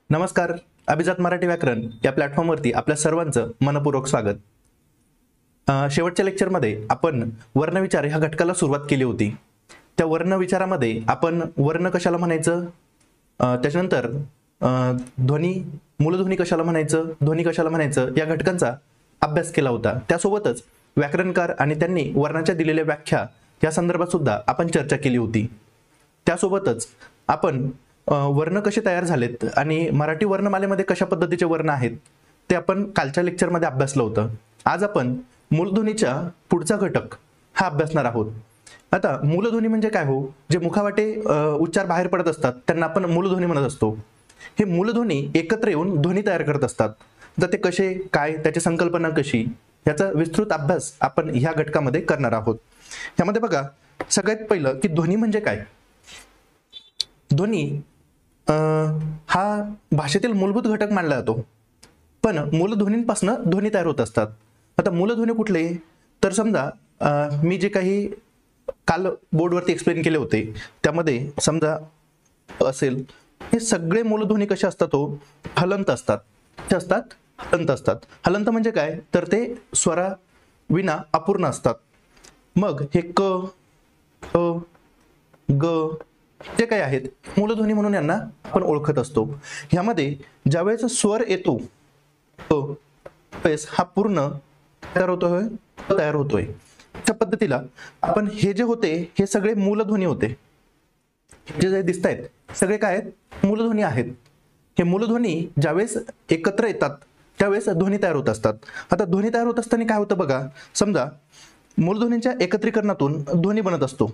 नमस्कार. अभिजात मराठी व्याकरण या प्लॅटफॉर्मवरती आपल्या सर्वांचं मनपूर्वक स्वागत. शेवटच्या लेक्चरमध्ये आपण वर्णविचार ह्या घटकाला सुरुवात केली होती. त्या वर्णविचारामध्ये आपण वर्ण कशाला म्हणायचं, त्याच्यानंतर ध्वनी, मूलध्वनी कशाला म्हणायचं, ध्वनी कशाला म्हणायचं या घटकांचा अभ्यास केला होता. त्यासोबतच व्याकरणकार आणि त्यांनी वर्णाच्या दिलेल्या व्याख्या या संदर्भात सुद्धा आपण चर्चा केली होती. त्यासोबतच आपण वर्ण कसे तयार झालेत आणि मराठी वर्णमालेमध्ये कशा पद्धतीचे वर्ण आहेत ते आपण कालच्या लेक्चरमध्ये अभ्यासलं होतं. आज आपण मूलध्वनीच्या पुढचा घटक हा अभ्यासणार आहोत. आता मूलध्वनी म्हणजे काय हो, जे मुखावाटे उच्चार बाहेर पडत असतात त्यांना आपण मूलध्वनी म्हणत असतो. हे मूलध्वनी एकत्र येऊन ध्वनी तयार करत असतात. तर ते कसे, काय, त्याची संकल्पना कशी, याचा विस्तृत अभ्यास आपण ह्या घटकामध्ये करणार आहोत. यामध्ये बघा, सगळ्यात पहिलं की ध्वनी म्हणजे काय. ध्वनी हा भाषेतील मूलभूत घटक मानला जातो, पण मूलध्वनींपासून ध्वनी तयार होत असतात. आता मूलध्वनी कुठले, तर समजा मी जे काही काल बोर्डवरती एक्सप्लेन केले होते त्यामध्ये समजा असेल, हे सगळे मूलध्वनी कसे असतात हो, हलंत असतात. कसे असतात, हलंत असतात. हलंत म्हणजे काय, तर ते स्वरा विना अपूर्ण असतात. मग हे क, ग जे काही आहेत मूलध्वनी म्हणून यांना आपण ओळखत असतो. ह्यामध्ये ज्यावेळेस स्वर येतो हा पूर्ण तयार होतोय. अशा पद्धतीला आपण हे जे होते हे सगळे मूलध्वनी होते. जे दिसत आहेत सगळे काय आहेत, मूलध्वनी आहेत. हे मूलध्वनी ज्यावेळेस एकत्र येतात त्यावेळेस ध्वनी तयार होत असतात. आता ध्वनी तयार होत असताना काय होतं बघा, समजा मूलध्वनींच्या एकत्रीकरणातून ध्वनी बनत असतो.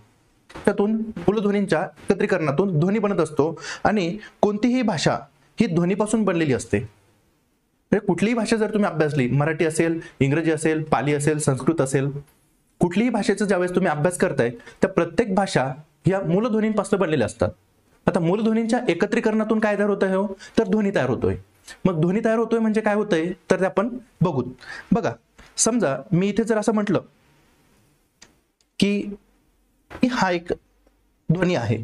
त्यातून मूलध्वनींच्या एकत्रीकरणातून ध्वनी बनत असतो. आणि कोणतीही भाषा ही ध्वनीपासून बनलेली असते. कुठलीही भाषा जर तुम्ही अभ्यासली, मराठी असेल, इंग्रजी असेल, पाली असेल, संस्कृत असेल, कुठलीही भाषेचा ज्यावेळेस तुम्ही अभ्यास करताय त्या प्रत्येक भाषा या मूलध्वनींपासून बनलेल्या असतात. आता मूलध्वनींच्या एकत्रीकरणातून काय तयार होतंय हो, तर ध्वनी तयार होतोय. मग ध्वनी तयार होतोय म्हणजे काय होतंय, तर ते आपण बघू. बघा, समजा मी इथे जर असं म्हटलं की हा एक ध्वनी आहे,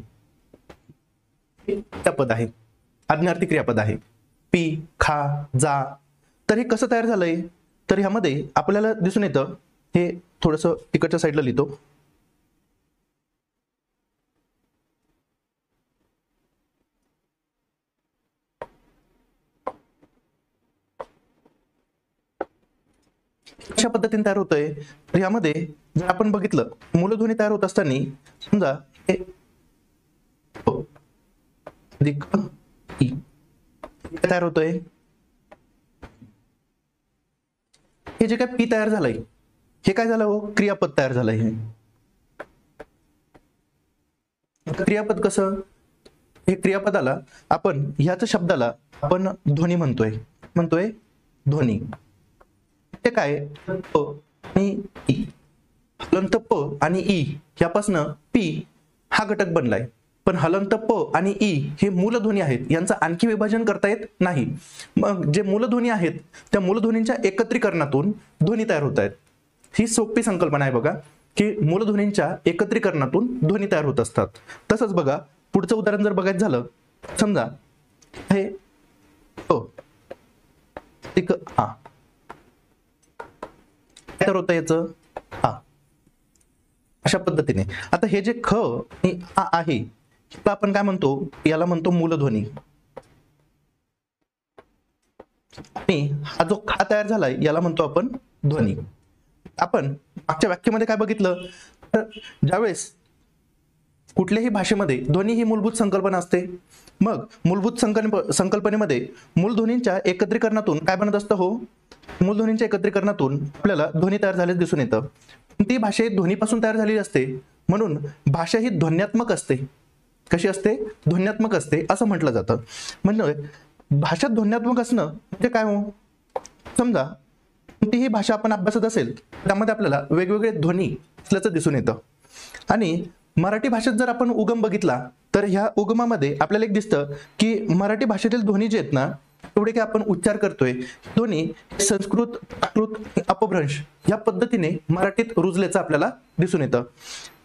क्रियापद आहे, आज्ञार्थी क्रियापद आहे, पी, खा, जा. तर हे कसं तयार झालंय, तर ह्यामध्ये आपल्याला दिसून येतं, हे थोडंसं इकडच्या साईडला लिहितो. अशा पद्धतीने तयार होतंय. तर यामध्ये जर आपण बघितलं, मूलध्वनी तयार होत असताना समजा हे तयार होतोय, हे जे काय पी तयार झालंय हे काय झालं हो, क्रियापद तयार झालंय. हे क्रियापद कसं, हे क्रियापदाला आपण ह्याच शब्दाला आपण ध्वनी म्हणतोय ध्वनी. ते काय, प आणि ई, हलंत प आणि ई यापासून पी हा घटक बनलाय. पण हलंत प आणि ई हे मूलध्वनी आहेत, यांचं आणखी विभाजन करता येत नाही. मग जे मूलध्वनी आहेत त्या मूलध्वनींच्या एकत्रीकरणातून ध्वनी तयार होत आहेत. ही सोपी संकल्पना आहे बघा, की मूलध्वनींच्या एकत्रीकरणातून ध्वनी तयार होत असतात. तसंच बघा, पुढचं उदाहरण जर बघायचं झालं, समजा हे आ तयार होतं याचं आ, अशा पद्धतीने. आता हे जे ख आणि आ आहे आपण काय म्हणतो, याला म्हणतो मूलध्वनी. आणि हा जो खा तयार झालाय याला म्हणतो आपण ध्वनी. आपण मागच्या व्याख्येमध्ये काय बघितलं, तर ज्यावेळेस कुठल्याही भाषेमध्ये ध्वनी ही मूलभूत संकल्पना असते. मग मूलभूत संकल्पनेमध्ये मूलध्वनींच्या एकत्रीकरणातून काय बनत असतं हो, मूलध्वनींच्या एकत्रीकरणातून आपल्याला ध्वनी तयार झालेले दिसून येतं. ती भाषा ध्वनीपासून तयार झालेली असते, म्हणून भाषा ही ध्वन्यात्मक असते. कशी असते, ध्वन्यात्मक असते असं म्हटलं जातं. म्हणजे भाषा ध्वन्यात्मक असणं म्हणजे काय हो, समजा कोणतीही भाषा आपण अभ्यासत असेल त्यामध्ये आपल्याला वेगवेगळे ध्वनी असल्याचं दिसून येतं. आणि मराठी भाषेत जर आपण उगम बघितला तर ह्या उगमामध्ये आपल्याला एक दिसतं की मराठी भाषेतील ध्वनी जे आहेत ना, एवढे काय आपण उच्चार करतोय, ध्वनी संस्कृत, प्राकृत, अपभ्रंश या पद्धतीने मराठीत रुजल्याचं आपल्याला दिसून येतं.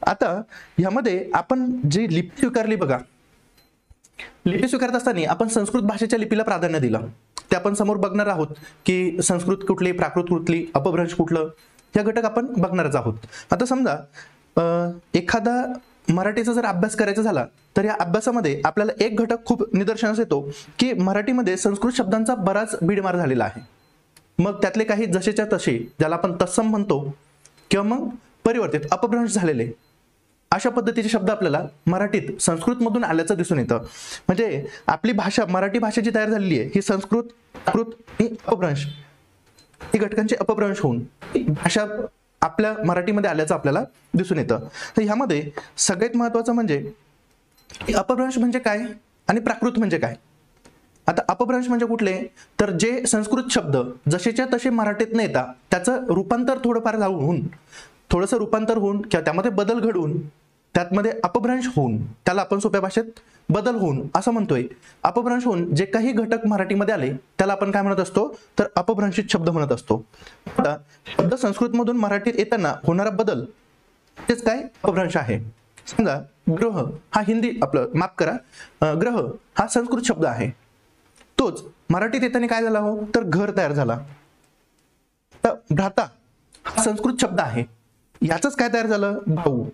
आता यामध्ये आपण जी लिपी स्वीकारली बघा, लिपी स्वीकारत असताना आपण संस्कृत भाषेच्या लिपीला प्राधान्य दिलं. ते आपण समोर बघणार आहोत की संस्कृत कुठली, प्राकृत कुठली, अपभ्रंश कुठलं, या घटक आपण बघणारच आहोत. आता समजा एखादा मराठीचा जर अभ्यास करायचा झाला तर या अभ्यासामध्ये आपल्याला एक घटक खूप निदर्शनास येतो की मराठीमध्ये संस्कृत शब्दांचा बराच बीडमार झालेला आहे. मग त्यातले काही जसेच्या तसे, ज्याला आपण तत्सम म्हणतो, किंवा मग परिवर्तित, अपभ्रंश झालेले, अशा पद्धतीचे शब्द आपल्याला मराठीत संस्कृतमधून आल्याचं दिसून येतं. म्हणजे आपली भाषा, मराठी भाषा जी तयार झालेली आहे ही संस्कृत, प्राकृत ही अपभ्रंश, ही घटकांचे अपभ्रंश होऊन भाषा आपल्या मराठीमध्ये आल्याचं आपल्याला दिसून येतं. तर ह्यामध्ये सगळ्यात महत्त्वाचं म्हणजे अपभ्रंश म्हणजे काय आणि प्राकृत म्हणजे काय. आता अपभ्रंश म्हणजे कुठले, तर जे संस्कृत शब्द जसेच्या तसे मराठीत न येता त्याचं रूपांतर थोडंसं रूपांतर होऊन किंवा त्यामध्ये बदल घडून त्यातमध्ये अपभ्रंश होऊन, त्याला आपण सोप्या भाषेत बदल होऊन असं म्हणतोय. अपभ्रंश होऊन जे काही घटक मराठीमध्ये आले त्याला आपण काय म्हणत असतो, तर अपभ्रंशित शब्द म्हणत असतो. आता शब्द संस्कृतमधून मराठीत येताना होणारा बदल तेच काय, अपभ्रंश आहे. समजा ग्रह हा हिंदी, ग्रह हा संस्कृत शब्द आहे, तोच मराठीत येताना काय झाला हो, तर घर तयार झाला. तर भ्राता हा संस्कृत शब्द आहे, याच काय तयार झालं, भाऊ.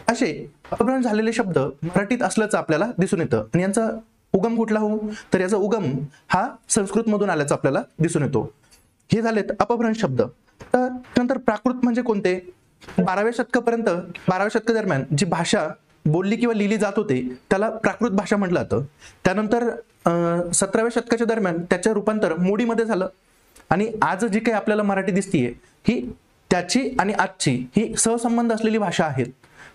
असे अपभ्रंश झालेले शब्द मराठीत असल्याचं आपल्याला दिसून येतं. आणि यांचा उगम कुठला हो, तर याचा उगम हा संस्कृतमधून आल्याचा आपल्याला दिसून येतो. हे झालेत अपभ्रंश शब्द. तर नंतर प्राकृत म्हणजे कोणते, 12व्या शतकापर्यंत, 12व्या शतकादरम्यान जी भाषा बोलली किंवा लिहिली जात होते त्याला प्राकृत भाषा म्हटलं जातं. त्यानंतर 17व्या शतकाच्या दरम्यान त्याचं रूपांतर मोडीमध्ये झालं. आणि आज जी काही आपल्याला मराठी दिसतीये ही त्याची आणि आजची ही सहसंबंध असलेली भाषा आहेत.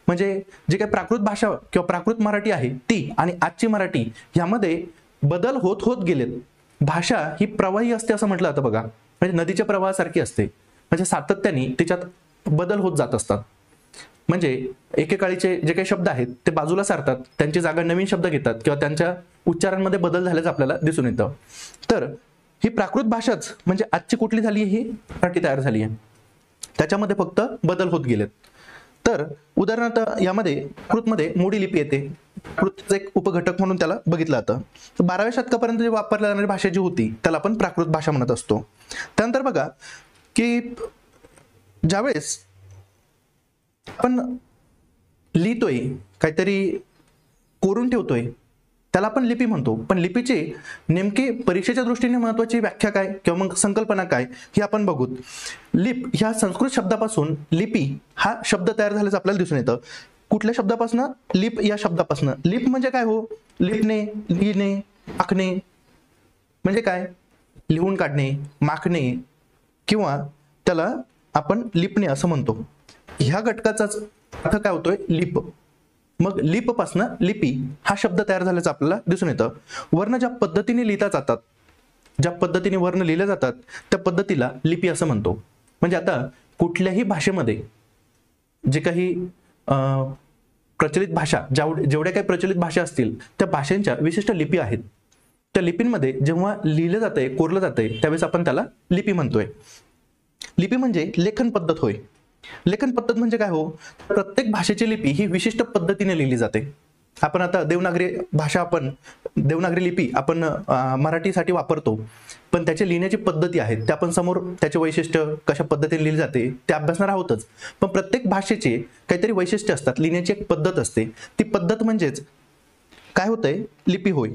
म्हणजे जी काही प्राकृत भाषा किंवा प्राकृत मराठी आहे ती आणि आजची मराठी यामध्ये बदल होत होत गेलेत. भाषा ही प्रवाही असते असं म्हटलं जातं बघा, म्हणजे नदीच्या प्रवाहासारखी असते. म्हणजे सातत्याने त्याच्यात बदल होत जात असतात. म्हणजे एकेकाळीचे जे काही शब्द आहेत ते बाजूला सारतात, त्यांची जागा नवीन शब्द घेतात किंवा त्यांच्या उच्चारांमध्ये बदल झाल्याचं आपल्याला दिसून येतं. तर ही प्राकृत भाषाच म्हणजे आजची कुठली झाली, ही मराठी तयार झाली आहे, त्याच्यामध्ये फक्त बदल होत गेलेत. तर उदाहरणार्थ यामध्ये प्राकृतमध्ये मोडी लिपी येते, प्राकृतचा एक उपघटक म्हणून त्याला बघितलं जातं. 12व्या शतकापर्यंत जी वापरल्या जाणारी भाषा जी होती त्याला आपण प्राकृत भाषा म्हणत असतो. त्यानंतर बघा की ज्यावेळेस आपण लिहितोय, काहीतरी कोरून ठेवतोय, त्याला आपण लिपी म्हणतो. पण लिपीची नेमकी परीक्षेच्या दृष्टीने महत्वाची व्याख्या काय किंवा मग संकल्पना काय हे आपण बघूत. लिप ह्या संस्कृत शब्दापासून लिपी हा शब्द तयार झाल्याचं आपल्याला दिसून येतं. कुठल्या शब्दापासून, लिप या शब्दापासून. लिप म्हणजे काय हो, लिपणे, लिहिणे, माखणे म्हणजे काय, लिहून काढणे, माखणे, किंवा त्याला आपण लिपणे असं म्हणतो. ह्या घटकाचाच अर्थ काय होतोय, लिप. मग लिप पासनं लिपी हा शब्द तयार झाल्याचं आपल्याला दिसून येतं. वर्ण ज्या पद्धतीने लिहिता जातात, ज्या पद्धतीने वर्ण लिहिले जातात त्या पद्धतीला लिपी असं म्हणतो. म्हणजे आता कुठल्याही भाषेमध्ये जे काही प्रचलित भाषा, जेवढ्या काही प्रचलित भाषा असतील त्या भाषांच्या विशिष्ट लिपी आहेत. त्या लिपींमध्ये जेव्हा लिहिलं जातंय, कोरलं जातंय त्यावेळेस आपण त्याला लिपी म्हणतोय. लिपी म्हणजे लेखन पद्धत होय. लेखन पद्धत म्हणजे काय हो, प्रत्येक भाषेची लिपी ही विशिष्ट पद्धतीने लिहिली जाते. आपण आता देवनागरी लिपी आपण मराठीसाठी वापरतो, पण त्याच्या लिहिण्याची पद्धती आहेत त्या आपण समोर, त्याचे वैशिष्ट्य कशा पद्धतीने लिहिली जाते ते अभ्यासणार आहोतच. पण प्रत्येक भाषेचे काहीतरी वैशिष्ट्य असतात, लिहिण्याची एक पद्धत असते. ती पद्धत म्हणजेच काय होतंय, लिपी होय.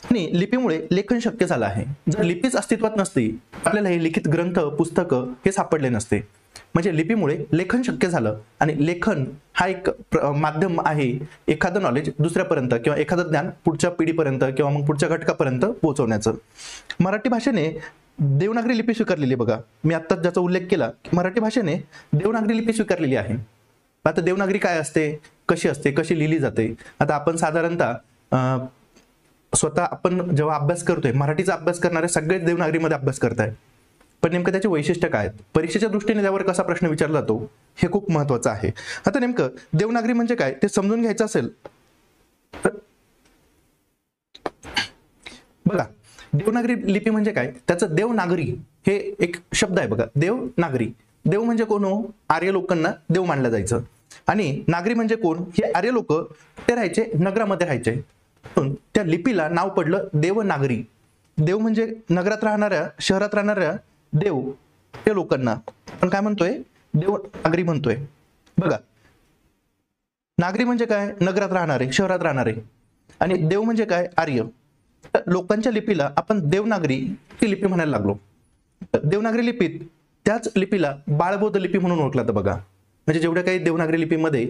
आणि लिपीमुळे लेखन शक्य झालं आहे. जर लिपीच अस्तित्वात नसती आपल्याला हे लिखित ग्रंथ, पुस्तकं हे सापडले नसते. म्हणजे लिपीमुळे लेखन शक्य झालं. आणि लेखन हा एक माध्यम आहे एखादं नॉलेज दुसऱ्यापर्यंत किंवा एखादं ज्ञान पुढच्या पिढीपर्यंत किंवा मग पुढच्या घटकापर्यंत पोहोचवण्याचं. मराठी भाषेने देवनागरी लिपी स्वीकारलेली. बघा मी आत्ताच ज्याचा उल्लेख केला, मराठी भाषेने देवनागरी लिपी स्वीकारलेली आहे. आता देवनागरी काय असते, कशी असते, कशी लिहिली जाते. आता आपण साधारणतः स्वतः आपण जेव्हा अभ्यास करतोय, मराठीचा अभ्यास करणारे सगळेच देवनागरीमध्ये अभ्यास करताय. पण नेमकं त्याचे वैशिष्ट्य काय आहेत, परीक्षेच्या दृष्टीने त्यावर कसा प्रश्न विचारला जातो हे खूप महत्वाचं आहे. आता नेमकं देवनागरी म्हणजे काय ते समजून घ्यायचं असेल तर बघा, देवनागरी लिपी म्हणजे काय, त्याचं देवनागरी हे एक शब्द आहे बघा. देवनागरी, देव म्हणजे कोण हो, आर्य लोकांना देव मानलं जायचं. आणि नागरी म्हणजे कोण? हे आर्य लोक कुठे राहायचे? नगरामध्ये राहायचे. म्हणून त्या लिपीला नाव पडलं देवनागरी. देव म्हणजे नगरात राहणाऱ्या, शहरात राहणाऱ्या देव त्या लोकांना आपण काय म्हणतोय? देवनागरी म्हणतोय. बघा, नागरी म्हणजे काय? नगरात राहणारे, शहरात राहणारे. आणि देव म्हणजे काय? आर्य. लोकांच्या लिपीला आपण देवनागरी ही लिपी म्हणायला लागलो. देवनागरी लिपीत त्याच लिपीला बाळबोध लिपी म्हणून ओळखलं जातं. बघा, म्हणजे जेवढ्या काही देवनागरी लिपीमध्ये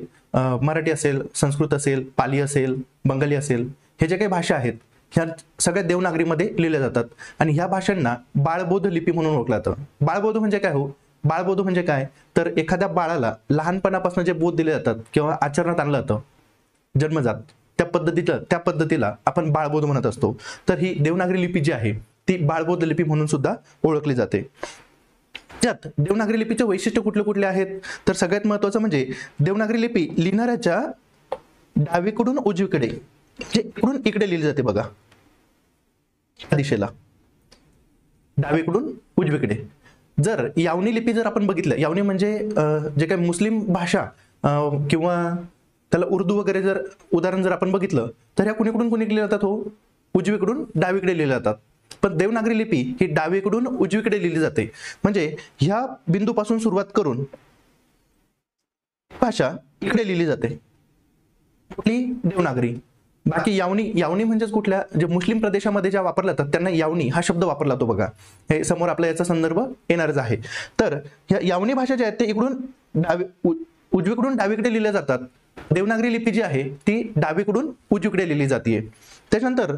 मराठी असेल, संस्कृत असेल, पाली असेल, बंगाली असेल, हे जे काही भाषा आहेत ह्या सगळ्या देवनागरीमध्ये लिहिल्या जातात. आणि ह्या भाषांना बाळबोध लिपी म्हणून ओळखलं जातं. बाळबोध म्हणजे काय हो? बाळबोध म्हणजे काय? तर एखाद्या बाळाला लहानपणापासून जे बोध दिले जातात किंवा आचरणात आणलं जातं जन्मजात, त्या पद्धतीला आपण बाळबोध म्हणत असतो. तर ही देवनागरी लिपी जी आहे ती बाळबोध लिपी म्हणून सुद्धा ओळखली जाते. त्यात देवनागरी लिपीचे वैशिष्ट्य कुठले कुठले आहेत? तर सगळ्यात महत्वाचं म्हणजे देवनागरी लिपी लिहिणाऱ्याच्या डावीकडून उजवीकडे, जे इकडून इकडे लिहिली जाते. बघा, या दिशेला डावीकडून उजवीकडे. जर यावनी लिपी जर आपण बघितलं, यावनी म्हणजे जे काही मुस्लिम भाषा किंवा त्याला उर्दू वगैरे जर उदाहरण जर आपण बघितलं तर ह्या कुणीकडून कुणी लिहिल्या जातात हो? उजवीकडून डावीकडे लिहिल्या जातात. पण देवनागरी लिपी ही डावीकडून उजवीकडे लिहिली जाते. म्हणजे ह्या बिंदूपासून सुरुवात करून भाषा इकडे लिहिली जाते. कुठली? देवनागरी. बाकी यावनी म्हणजेच कुठल्या? जे मुस्लिम प्रदेशामध्ये ज्या वापरल्या जातात त्यांना यावनी हा शब्द वापरला जातो. बघा, हे समोर आपला याचा संदर्भ येणारच आहे. तर ह्या यावनी भाषा ज्या आहेत ते इकडून उजवीकडून डावीकडे लिहिल्या जातात. देवनागरी लिपी जी आहे ती डावीकडून उजवीकडे लिहिली जाते. त्याच्यानंतर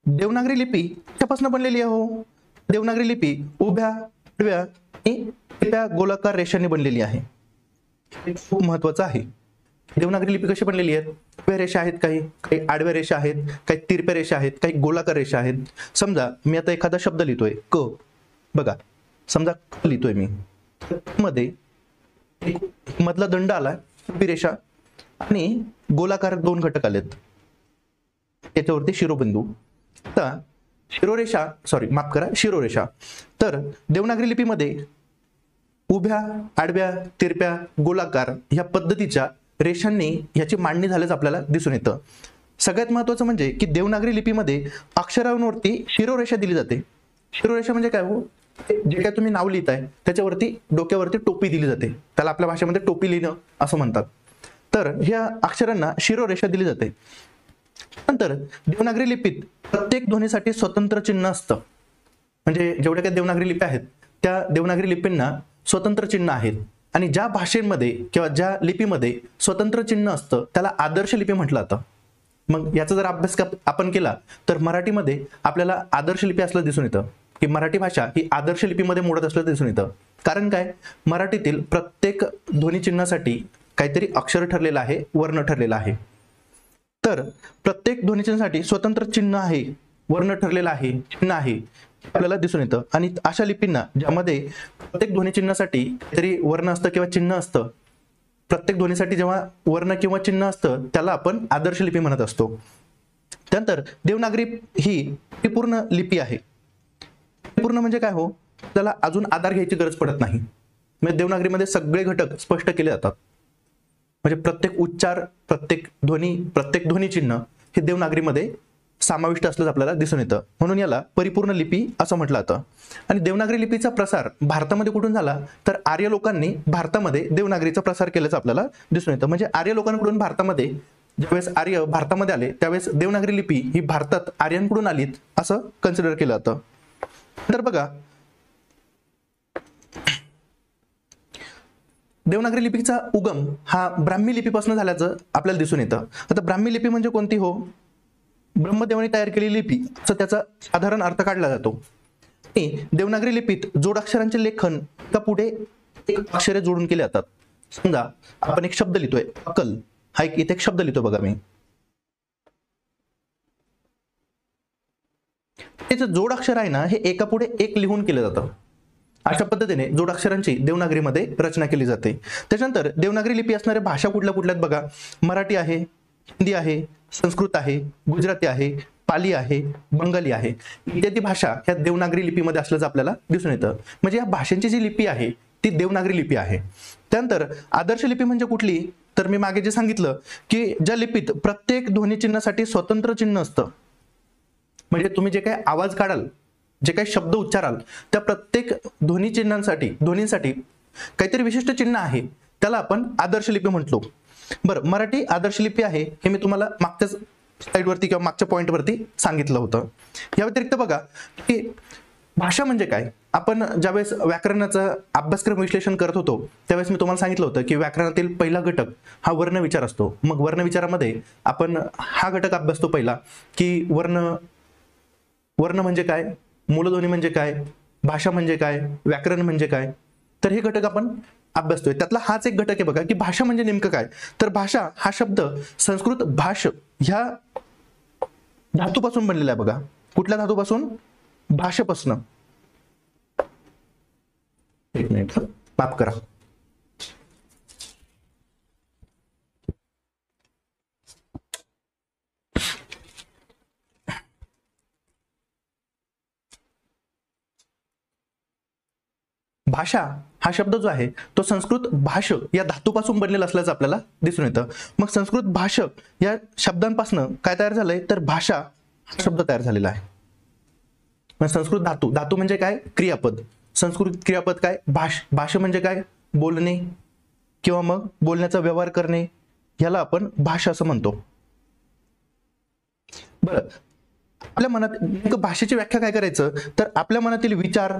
देवनागरी लिपी कशापासून बनलेली आहे हो? देवनागरी लिपी उभ्या, आडव्या आणि गोलाकार रेषांनी बनलेली आहे. हे खूप महत्वाचं आहे. देवनागरी लिपी कशी बनलेली आहेत? उभ्या रेषा आहेत, काही आडव्या रेषा आहेत, काही तिरप्या रेषा आहेत, काही गोलाकार रेषा आहेत. समजा मी आता एखादा शब्द लिहितोय क. बघा, समजा क लिहितोय मी, मध्ये मधला दंड आला, उभी रेषा आणि गोलाकार दोन घटक आलेत, त्याच्यावरती शिरोबिंदू. आता शिरोरेषा. तर देवनागरी लिपीमध्ये उभ्या, आडव्या, तिरप्या, गोलाकार ह्या पद्धतीच्या रेषांनी ह्याची मांडणी झाल्याचं आपल्याला दिसून येतं. सगळ्यात महत्वाचं म्हणजे की देवनागरी लिपीमध्ये अक्षरांवरती शिरोरेषा दिली जाते. शिरोरेषा म्हणजे काय हो? जे काय तुम्ही नाव लिहिताय त्याच्यावरती डोक्यावरती टोपी दिली जाते. त्याला आपल्या भाषेमध्ये टोपी लिहिणं असं म्हणतात. तर ह्या अक्षरांना शिरोरेषा दिली जाते. नंतर देवनागरी लिपीत प्रत्येक ध्वनीसाठी स्वतंत्र चिन्ह असतं. म्हणजे जेवढ्या काही देवनागरी लिपी आहेत त्या देवनागरी लिपींना स्वतंत्र चिन्ह आहेत. आणि ज्या भाषेमध्ये किंवा ज्या लिपीमध्ये स्वतंत्र चिन्ह असतं त्याला आदर्श लिपी म्हटलं जातं. मग याचा जर अभ्यास आपण केला तर मराठीमध्ये आपल्याला आदर्श लिपी असलं दिसून येतं की मराठी भाषा ही आदर्श लिपीमध्ये मोडत असल्याचं दिसून येतं. कारण काय? मराठीतील प्रत्येक ध्वनिचिन्हासाठी काहीतरी अक्षर ठरलेलं आहे, वर्ण ठरलेला आहे. तर प्रत्येक ध्वनिचिन्हासाठी स्वतंत्र चिन्ह आहे, वर्ण ठरलेला आहे, चिन्ह आहे आपल्याला दिसून येतं. आणि अशा लिपींना ज्यामध्ये प्रत्येक ध्वनिचिन्हासाठी काहीतरी वर्ण असतं किंवा चिन्ह असतं, प्रत्येक ध्वनीसाठी जेव्हा वर्ण किंवा चिन्ह असतं त्याला आपण आदर्श लिपी म्हणत असतो. त्यानंतर देवनागरी ही परिपूर्ण लिपी आहे. परिपूर्ण म्हणजे काय हो? त्याला अजून आधार घ्यायची गरज पडत नाही. म्हणजे देवनागरीमध्ये सगळे घटक स्पष्ट केले जातात. म्हणजे प्रत्येक उच्चार, प्रत्येक ध्वनी चिन्ह हे देवनागरीमध्ये समाविष्ट असल्याचं आपल्याला दिसून येतं. म्हणून याला परिपूर्ण लिपी असं म्हटलं जातं. आणि देवनागरी लिपीचा प्रसार भारतामध्ये कुठून झाला? तर आर्य लोकांनी भारतामध्ये देवनागरीचा प्रसार केल्याचं आपल्याला दिसून येतं. म्हणजे आर्य लोकांकडून भारतामध्ये, ज्यावेळेस आर्य भारतामध्ये आले त्यावेळेस देवनागरी लिपी ही भारतात आर्यांकडून आलीत असं कन्सिडर केलं जातं. तर बघा, देवनागरी लिपीचा उगम हा ब्राह्मी लिपीपासून झाल्याचं आपल्याला दिसून येतं. आता ब्राह्मी लिपी म्हणजे कोणती हो? ब्रह्मदेवाने तयार केलेली लिपी असं त्याचा साधारण अर्थ काढला जातो. आणि देवनागरी लिपीत जोडाक्षरांचे लेखन एका पुढे एक अक्षरे जोडून केले जातात. समजा आपण एक शब्द लिहितोय अक्कल, हा इथे एक शब्द लिहितो बघा मी, त्याचं जोडाक्षर आहे ना हे एका पुढे एक लिहून केलं जातं. अशा पद्धतीने जोडाक्षरांची देवनागरीमध्ये रचना केली जाते. त्याच्यानंतर देवनागरी लिपी असणाऱ्या भाषा कुठल्या कुठल्या आहेत बघा. मराठी आहे, हिंदी आहे, संस्कृत आहे, गुजराती आहे, पाली आहे, बंगाली आहे इत्यादी भाषा ह्या देवनागरी लिपीमध्ये असल्याचं आपल्याला दिसून येतं. म्हणजे या भाषांची जी लिपी आहे ती देवनागरी लिपी आहे. त्यानंतर आदर्श लिपी म्हणजे कुठली, तर मी मागे जे सांगितलं की ज्या लिपीत प्रत्येक ध्वनिचिन्हासाठी स्वतंत्र चिन्ह असतं, म्हणजे तुम्ही जे काही आवाज काढाल, जे काही शब्द उच्चाराल, त्या प्रत्येक ध्वनींसाठी काहीतरी विशिष्ट चिन्ह आहे, त्याला आपण आदर्श लिपी म्हटलो. बरं, मराठी आदर्श लिपी आहे हे मी तुम्हाला मागच्या स्लाइडवरती किंवा मागच्या पॉईंटवरती सांगितलं होतं. या व्यतिरिक्त बघा की भाषा म्हणजे काय. आपण ज्यावेळेस व्याकरणाचा अभ्यासक्रम विश्लेषण करत होतो त्यावेळेस मी तुम्हाला सांगितलं होतं की व्याकरणातील पहिला घटक हा वर्णविचार असतो. मग वर्णविचारामध्ये आपण हा घटक अभ्यासतो पहिला की वर्ण म्हणजे काय, मूलध्वनी म्हणजे काय, भाषा म्हणजे काय, व्याकरण म्हणजे काय. तर हे घटक आपण अभ्यासतोय. त्यातला हाच एक घटक आहे बघा की भाषा म्हणजे नेमकं काय. तर भाषा हा शब्द संस्कृत भाष ह्या धातूपासून बनलेला आहे बघा. कुठल्या धातूपासून, भाषेपासून. एक मिनिट माफ करा. भाषा हा शब्द जो आहे तो संस्कृत भाष या धातूपासून बनलेला असल्याचं आपल्याला दिसून येतं. मग संस्कृत भाष या शब्दांपासून काय तयार झालंय, तर भाषा हा शब्द तयार झालेला आहे. मग संस्कृत धातू म्हणजे काय, क्रियापद. संस्कृत क्रियापद काय, भाषा म्हणजे काय, बोलणे किंवा मग बोलण्याचा व्यवहार करणे, याला आपण भाषा असं म्हणतो. बरं, आपल्या मनात भाषेची व्याख्या काय करायचं, तर आपल्या मनातील विचार,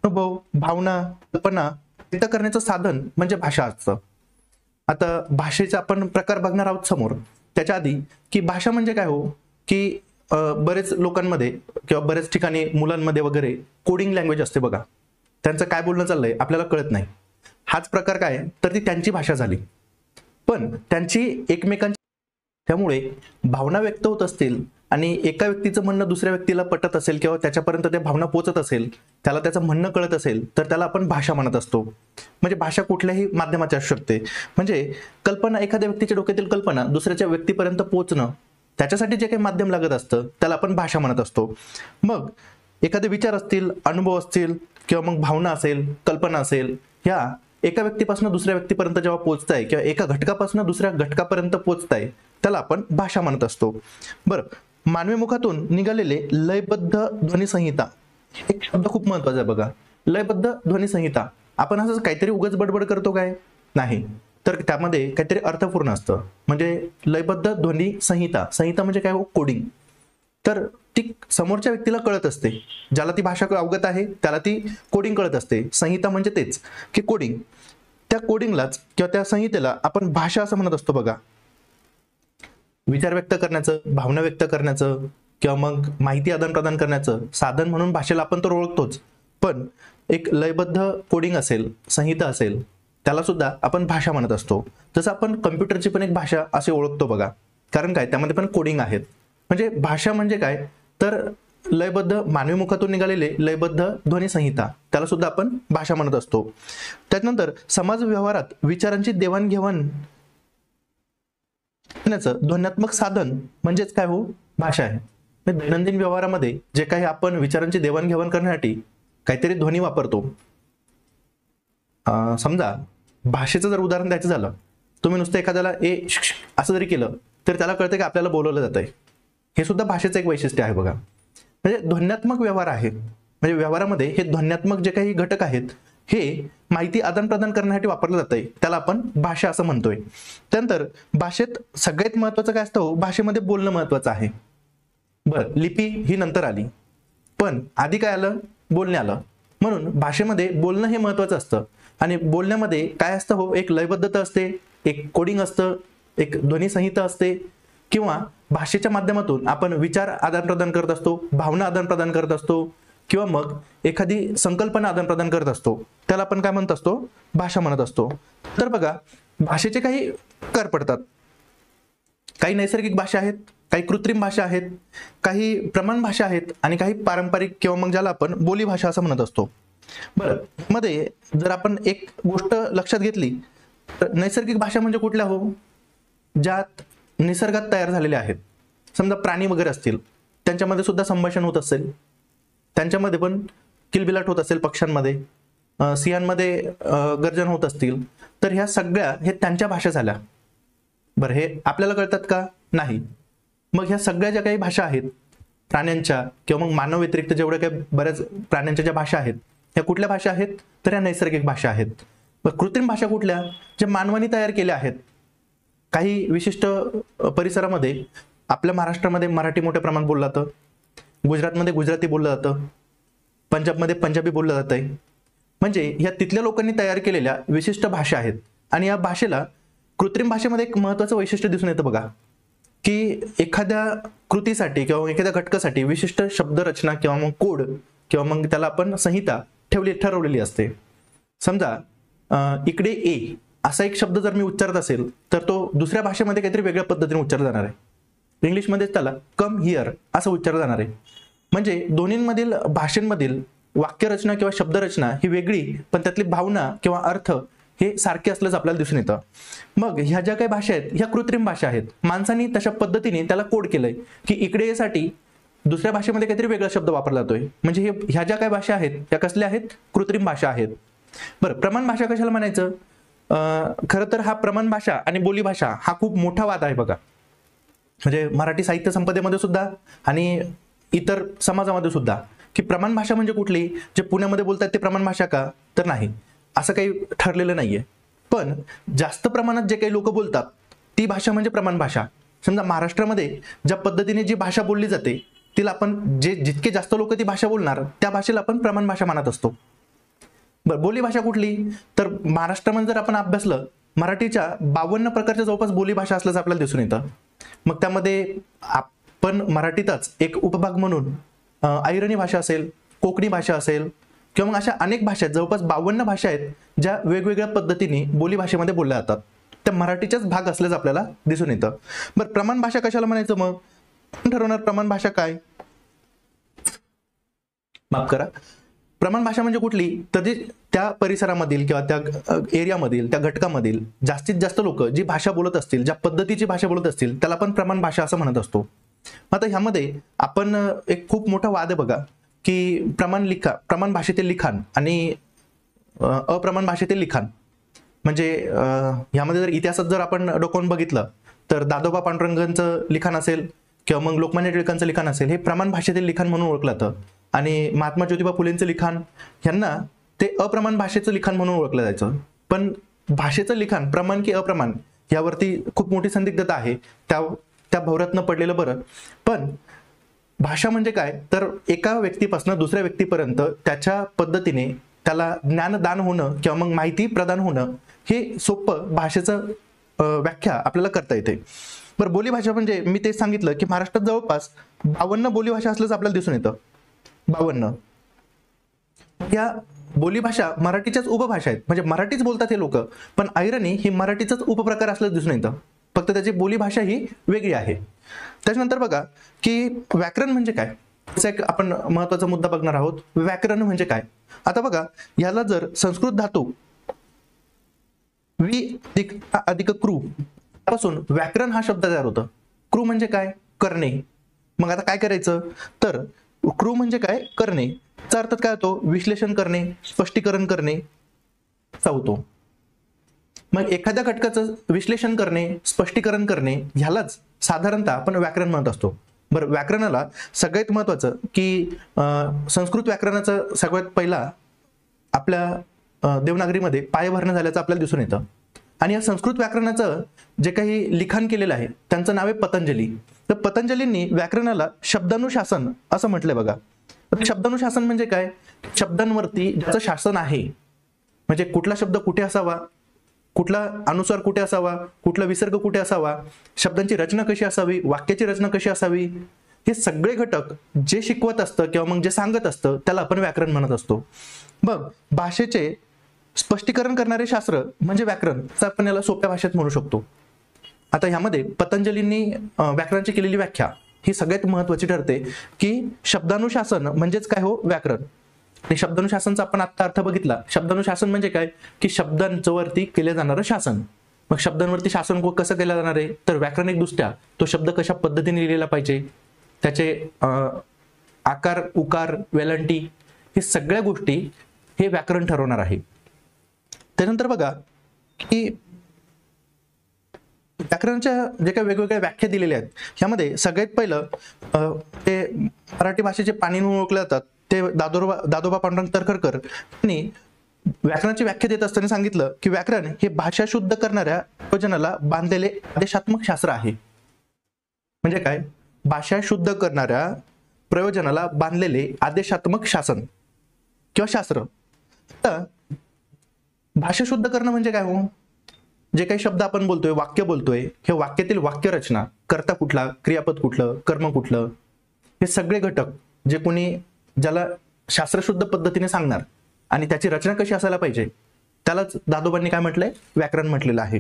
अनुभव, भावना, कल्पना व्यक्त करण्याचं साधन म्हणजे भाषा असतं. आता भाषेचा आपण प्रकार बघणार आहोत समोर. त्याच्या आधी की भाषा म्हणजे काय हो, की बरेच लोकांमध्ये किंवा बऱ्याच ठिकाणी मुलांमध्ये वगैरे कोडिंग लँग्वेज असते बघा. त्यांचं काय बोलणं चाललंय आपल्याला कळत नाही. हाच प्रकार काय, तर ती त्यांची भाषा झाली. पण त्यांची एकमेकांची, त्यामुळे भावना व्यक्त होत असतील आणि एका व्यक्तीचं म्हणणं दुसऱ्या व्यक्तीला पटत असेल किंवा त्याच्यापर्यंत त्या भावना पोहोचत असेल, त्याला त्याचं म्हणणं कळत असेल, तर त्याला आपण भाषा म्हणत असतो. म्हणजे भाषा कुठल्याही माध्यमाची असू शकते. म्हणजे कल्पना, एखाद्या व्यक्तीच्या डोक्यातील कल्पना दुसऱ्याच्या व्यक्तीपर्यंत पोहोचणं, त्याच्यासाठी जे काही माध्यम लागत असतं त्याला आपण भाषा म्हणत असतो. मग एखादे विचार असतील, अनुभव असतील किंवा मग भावना असेल, कल्पना असेल, ह्या एका व्यक्तीपासून दुसऱ्या व्यक्तीपर्यंत जेव्हा पोहोचताय किंवा एका घटकापासून दुसऱ्या घटकापर्यंत पोहोचताय, त्याला आपण भाषा म्हणत असतो. बरं, मानवी मुखातून निघालेले लयबद्ध ध्वनी संहिता, एक शब्द खूप महत्वाचा आहे बघा. लयबद्ध ध्वनी संहिता, आपण असं काहीतरी उगाच बडबड करतो काय, नाही, तर त्यामध्ये काहीतरी अर्थपूर्ण असतं. म्हणजे लयबद्ध ध्वनी संहिता, संहिता म्हणजे काय हो, कोडिंग. तर ती समोरच्या व्यक्तीला कळत असते, ज्याला ती भाषा अवगत आहे त्याला ती कोडिंग कळत असते. संहिता म्हणजे तेच की कोडिंग. त्या कोडिंगलाच किंवा त्या संहितेला आपण भाषा असं म्हणत असतो बघा. विचार व्यक्त करण्याचं, भावना व्यक्त करण्याचं किंवा मग माहिती आदान प्रदान करण्याचं साधन म्हणून भाषेला आपण तर ओळखतोच. पण एक लयबद्ध कोडिंग असेल, संहिता असेल, त्याला सुद्धा आपण भाषा म्हणत असतो. जसं आपण कम्प्युटरची पण एक भाषा असे ओळखतो बघा. कारण काय, त्यामध्ये पण कोडिंग आहेत. म्हणजे भाषा म्हणजे काय, तर लयबद्ध, मानवी मुखातून निघालेले लयबद्ध ध्वनी संहिता, त्याला सुद्धा आपण भाषा म्हणत असतो. त्यानंतर समाज व्यवहारात विचारांची देवाणघेवाण ध्वन्यात्मक साधन म्हणजेच काय हो, भाषा आहे. दैनंदिन व्यवहारामध्ये जे काही आपण विचारांची देवाणघेवाण करण्यासाठी काहीतरी ध्वनी वापरतो. समजा भाषेचं जर उदाहरण द्यायचं झालं, तुम्ही नुसतं एखाद्याला असं जरी केलं तर त्याला कळतं की आपल्याला बोलवलं जातंय. हे सुद्धा भाषेचं एक वैशिष्ट्य आहे बघा. म्हणजे ध्वन्यात्मक व्यवहार आहे. म्हणजे व्यवहारामध्ये हे ध्वन्यात्मक जे काही घटक आहेत हे माहिती आदान प्रदान करण्यासाठी वापरलं जातंय, त्याला आपण भाषा असं म्हणतोय. त्यानंतर भाषेत सगळ्यात महत्वाचं काय असतं, भाषेमध्ये बोलणं महत्वाचं आहे. बरं, लिपी ही नंतर आली, पण आधी काय आलं, बोलणे आलं. म्हणून भाषेमध्ये बोलणं हे महत्वाचं असतं. आणि बोलण्यामध्ये काय असतं हो, एक लयबद्धता असते, एक कोडिंग असतं, एक ध्वनी संहिता असते, किंवा भाषेच्या माध्यमातून आपण विचार आदान प्रदान करत असतो, भावना आदान प्रदान करत असतो, किंवा मग एखादी संकल्पना आदान प्रदान करत असतो, त्याला आपण काय म्हणत असतो, भाषा म्हणत असतो. तर बघा, भाषेचे काही प्रकार पडतात. काही नैसर्गिक भाषा आहेत, काही कृत्रिम भाषा आहेत, काही प्रमाण भाषा आहेत आणि काही पारंपरिक किंवा मग ज्याला आपण बोली भाषा असं म्हणत असतो. बरं, मध्ये जर आपण एक गोष्ट लक्षात घेतली तर नैसर्गिक भाषा म्हणजे कुठल्या हो, ज्यात निसर्गात तयार झालेल्या आहेत. समजा प्राणी वगैरे असतील, त्यांच्यामध्ये सुद्धा संभाषण होत असेल, त्यांच्यामध्ये पण किलबिलाट होत असेल पक्ष्यांमध्ये, सियांमध्ये गर्जन होत असतील, तर ह्या सगळ्या हे त्यांच्या भाषा झाल्या. बरं, हे आपल्याला कळतात का? नाही. मग ह्या सगळ्या ज्या काही भाषा आहेत प्राण्यांच्या किंवा मग मानव व्यतिरिक्त जेवढ्या काही बऱ्याच प्राण्यांच्या ज्या भाषा आहेत, ह्या कुठल्या भाषा आहेत? तर ह्या नैसर्गिक भाषा आहेत. बरं, कृत्रिम भाषा कुठल्या? ज्या मानवाने तयार केल्या आहेत. काही विशिष्ट परिसरामध्ये आपल्या महाराष्ट्रामध्ये मराठी मोठ्या प्रमाणात बोललं जातं, गुजरातमध्ये गुजराती बोललं जातं, पंजाबमध्ये पंजाबी बोललं जात आहे. म्हणजे ह्या तिथल्या लोकांनी तयार केलेल्या विशिष्ट भाषा आहेत. आणि या भाषेला कृत्रिम भाषेमध्ये एक महत्त्वाचं वैशिष्ट्य दिसून येतं बघा, की एखाद्या कृतीसाठी किंवा एखाद्या घटकासाठी विशिष्ट शब्दरचना किंवा मग कोड किंवा मग त्याला आपण संहिता ठरवलेली असते. समजा इकडे ए असा एक शब्द जर मी उच्चारत असेल, तर तो दुसऱ्या भाषेमध्ये काहीतरी वेगळ्या पद्धतीने उच्चारला जाणार आहे. इंग्लिशमध्ये त्याला कम हिअर असं उच्चारलं जाणार आहे. म्हणजे दोन्हींमधील भाषेंमधील वाक्यरचना किंवा शब्दरचना ही वेगळी, पण त्यातली भावना किंवा अर्थ हे सारखे असल्याच आपल्याला दिसून येतं. मग ह्या ज्या काही भाषा आहेत ह्या कृत्रिम भाषा आहेत. माणसांनी तशा पद्धतीने त्याला कोड केलंय की इकडे साठी दुसऱ्या भाषेमध्ये काहीतरी वेगळा शब्द वापरला जातोय. म्हणजे ह्या ज्या काही भाषा आहेत त्या कसल्या आहेत? कृत्रिम भाषा आहेत. बरं, प्रमाण भाषा कशाला म्हणायचं? खरं तर हा प्रमाण भाषा आणि बोली भाषा हा खूप मोठा वाद आहे बघा. म्हणजे मराठी साहित्य संपदेमध्ये सुद्धा आणि इतर समाजामध्ये सुद्धा, की प्रमाण भाषा म्हणजे कुठली? जे पुण्यामध्ये बोलतात ते प्रमाण भाषा का? तर नाही, असं काही ठरलेलं नाहीये. पण जास्त प्रमाणात जे काही लोक बोलतात ती भाषा म्हणजे प्रमाण भाषा. समजा महाराष्ट्रामध्ये ज्या पद्धतीने जी भाषा बोलली जाते तिला आपण जितके जास्त लोक ती भाषा बोलणार त्या भाषेला आपण प्रमाण भाषा म्हणत असतो. बरं, बोली भाषा कुठली? तर महाराष्ट्रामध्ये जर आपण अभ्यासलं, मराठीच्या 52 प्रकारच्या जवळपास बोली भाषा असल्याचं आपल्याला दिसून येतं. मग त्यामध्ये आपण मराठीतच एक उपभाग म्हणून अहिराणी भाषा असेल, कोकणी भाषा असेल किंवा मग अशा अनेक भाषा आहेत, जवळपास 52 भाषा आहेत ज्या वेगवेगळ्या पद्धतीने बोली भाषेमध्ये बोलल्या जातात. त्या मराठीचाच भाग असल्याचं आपल्याला दिसून येतं. बरं, प्रमाण भाषा कशाला म्हणायचं? मग कोण ठरवणार प्रमाण भाषा काय? माफ करा, प्रमाण भाषा म्हणजे कुठली? तर जी त्या परिसरामधील किंवा त्या एरियामधील त्या घटकामधील जास्तीत जास्त लोक जी भाषा बोलत असतील, ज्या पद्धतीची भाषा बोलत असतील त्याला आपण प्रमाण भाषा असं म्हणत असतो. आता ह्यामध्ये आपण एक खूप मोठा वाद आहे बघा, की प्रमाण भाषेतील लिखाण आणि अप्रमाण भाषेतील लिखाण. म्हणजे ह्यामध्ये जर इतिहासात जर आपण डोकावून बघितलं तर दादोबा पांडुरंगांचं लिखाण असेल किंवा मग लोकमान्य टिळकांचं लिखाण असेल, हे प्रमाण भाषेतील लिखाण म्हणून ओळखलं जातं. आणि महात्मा ज्योतिबा फुलेंचं लिखाण ह्यांना ते अप्रमाण भाषेचं लिखाण म्हणून ओळखलं जायचं. पण भाषेचं लिखाण प्रमाण की अप्रमाण यावरती खूप मोठी संदिग्धता आहे. त्या भोवऱ्यातनं पडलेलं बरं. पण भाषा म्हणजे काय? तर एका व्यक्तीपासून दुसऱ्या व्यक्तीपर्यंत त्याच्या पद्धतीने त्याला ज्ञानदान होणं किंवा मग माहिती प्रदान होणं, हे सोपं भाषेचं व्याख्या आपल्याला करता येते. बरं, बोलीभाषा म्हणजे मी ते सांगितलं की महाराष्ट्रात जवळपास 52 बोलीभाषा असल्याचं आपल्याला दिसून येतं. 52. या बोलीभाषा मराठीच्याच उपभाषा आहेत. म्हणजे मराठीच बोलतात हे लोक, पण अहिराणी ही मराठीचाच उपप्रकार असल्याचं दिसून येतं. फक्त त्याची बोलीभाषा ही वेगळी आहे. त्याच्यानंतर बघा की व्याकरण म्हणजे काय, त्याचा एक आपण महत्वाचा मुद्दा बघणार आहोत. व्याकरण म्हणजे काय? आता बघा, याला जर संस्कृत धातू वि अधिक क्रू पासून व्याकरण हा शब्द तयार होतं. क्रू म्हणजे काय? करणे. मग आता काय करायचं? तर क्रू म्हणजे काय? करणे. याचा अर्थ काय होतो? विश्लेषण करणे, स्पष्टीकरण करणे असा होतो. मग एखाद्या घटकाचं विश्लेषण करणे, स्पष्टीकरण करणे ह्यालाच साधारणतः आपण व्याकरण म्हणत असतो. बरं, व्याकरणाला सगळ्यात महत्वाचं की संस्कृत व्याकरणाचं सगळ्यात पहिला आपल्या देवनागरीमध्ये पायभरणं झाल्याचं आपल्याला दिसून येतं. आणि या संस्कृत व्याकरणाचं जे काही लिखाण केलेलं आहे त्यांचं नाव आहे पतंजली. तर पतंजलींनी व्याकरणाला शब्दानुशासन असं म्हटलंय बघा. शब्दानुशासन म्हणजे काय? शब्दांवरती ज्याचं शासन आहे. म्हणजे कुठला शब्द कुठे असावा, कुठला अनुस्वार कुठे असावा, कुठला विसर्ग कुठे असावा, शब्दांची रचना कशी असावी, वाक्याची रचना कशी असावी, हे सगळे घटक जे शिकवत असतं किंवा मग जे सांगत असतं त्याला आपण व्याकरण म्हणत असतो. मग भाषेचे स्पष्टीकरण करणारे शास्त्र म्हणजे व्याकरण, असं आपण याला सोप्या भाषेत म्हणू शकतो. आता ह्यामध्ये पतंजलींनी व्याकरणाची केलेली व्याख्या ही सगळ्यात महत्वाची ठरते की शब्दानुशासन म्हणजेच काय हो? व्याकरण. आणि शब्दानुशासनचा आपण आता अर्थ बघितला. शब्दानुशासन म्हणजे काय? की शब्दांवरती केले जाणारं शासन. मग शब्दांवरती शासन कसं केलं जाणार आहे? तर व्याकरणिक दृष्ट्या तो शब्द कशा पद्धतीने लिहिलेला पाहिजे, त्याचे आकार, उकार, वेलांटी, हे सगळ्या गोष्टी हे व्याकरण ठरवणार आहे. त्यानंतर बघा की व्याकरणाच्या जे काही वेगवेगळ्या व्याख्या दिलेल्या आहेत ह्यामध्ये सगळ्यात पहिलं ते मराठी भाषेचे पाणी म्हणून ओळखले जातात ते दादोबा पांडुरंग तरखडकर यांनी व्याकरणाची व्याख्या देत असताना सांगितलं की व्याकरण हे भाषा शुद्ध करणाऱ्या प्रयोजनाला बांधलेले आदेशात्मक शास्त्र आहे. म्हणजे काय? भाषा शुद्ध करणाऱ्या प्रयोजनाला बांधलेले आदेशात्मक शासन किंवा शास्त्र. तर भाषा शुद्ध करणं म्हणजे काय हो? जे काही शब्द आपण बोलतोय, वाक्य बोलतोय, हे वाक्यातील वाक्यरचना, कर्ता कुठला, क्रियापद कुठलं, कर्म कुठलं, हे सगळे घटक जे कोणी ज्याला शास्त्रशुद्ध पद्धतीने सांगणार आणि त्याची रचना कशी असायला पाहिजे त्यालाच दादोबांनी काय म्हटलंय? व्याकरण म्हटलेलं आहे.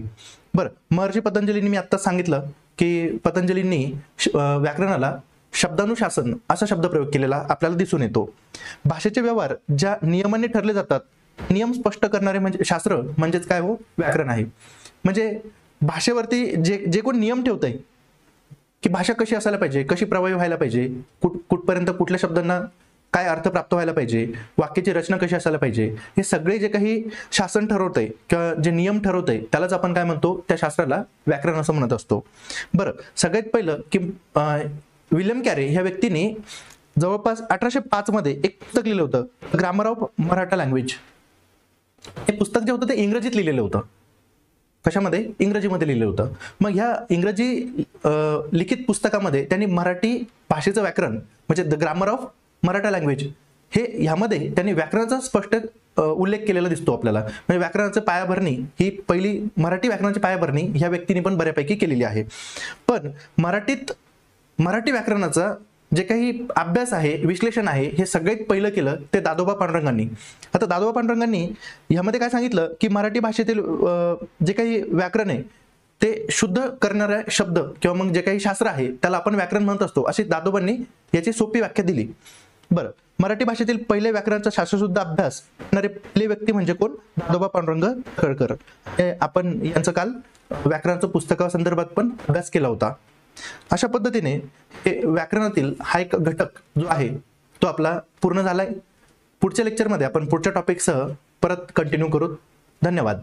बरं, महर्षी पतंजलींनी मी आत्ताच सांगितलं की पतंजलींनी व्याकरणाला शब्दानुशासन असा शब्द प्रयोग केलेला आपल्याला दिसून येतो. भाषेचे व्यवहार ज्या नियमाने ठरले जातात, नियम स्पष्ट करणारे म्हणजे शास्त्र म्हणजेच काय हो? व्याकरण आहे. म्हणजे भाषेवरती जे कोण नियम ठेवतंय की भाषा कशी असायला पाहिजे, कशी प्रभावी व्हायला पाहिजे, कुठपर्यंत कुठल्या शब्दांना काय अर्थ प्राप्त व्हायला पाहिजे, वाक्याची रचना कशी असायला पाहिजे, हे सगळे जे काही शासन ठरवतंय किंवा जे नियम ठरवतंय त्यालाच आपण काय म्हणतो? त्या शास्त्राला व्याकरण असं म्हणत असतो. बरं, सगळ्यात पहिलं की विल्यम कॅरे ह्या व्यक्तीने जवळपास 1805 मध्ये एक पुस्तक लिहिलं होतं, ग्रामर ऑफ मराठा लँग्वेज. हे पुस्तक जे होतं ते इंग्रजीत लिहिलेलं होतं. कशामध्ये? इंग्रजीमध्ये लिहिलं होतं. मग ह्या इंग्रजी लिखित पुस्तकामध्ये त्यांनी मराठी भाषेचं व्याकरण म्हणजे the grammar of Maratha language हे ह्यामध्ये त्यांनी व्याकरणाचा स्पष्ट उल्लेख केलेला दिसतो आपल्याला. म्हणजे व्याकरणाचं पायाभरणी ही पहिली मराठी व्याकरणाची पायाभरणी ह्या व्यक्तीने पण बऱ्यापैकी केलेली आहे. पण मराठी व्याकरणाचा जे काही अभ्यास आहे, विश्लेषण आहे, हे सगळ्यात पहिलं केलं ते दादोबा पांडुरंगांनी. आता दादोबा पांडुरंगांनी ह्यामध्ये काय सांगितलं की मराठी भाषेतील जे काही व्याकरण आहे ते शुद्ध करणारे शब्द किंवा मग जे काही शास्त्र आहे त्याला आपण व्याकरण म्हणत असतो, अशी दादोबांनी याची सोपी व्याख्या दिली. बरं, मराठी भाषेतील पहिले व्याकरणाचा शास्त्रशुद्ध अभ्यास करणारे पहिले व्यक्ती म्हणजे कोण? दादोबा पांडुरंग तरखडकर. आपण यांचं काल व्याकरणाचं पुस्तकासंदर्भात पण अभ्यास केला होता. अशा पद्धतीने हे व्याकरणातील हा एक घटक जो आहे तो आपला पूर्ण झालाय. पुढच्या लेक्चरमध्ये आपण पुढच्या टॉपिकसह परत कंटिन्यू करू. धन्यवाद.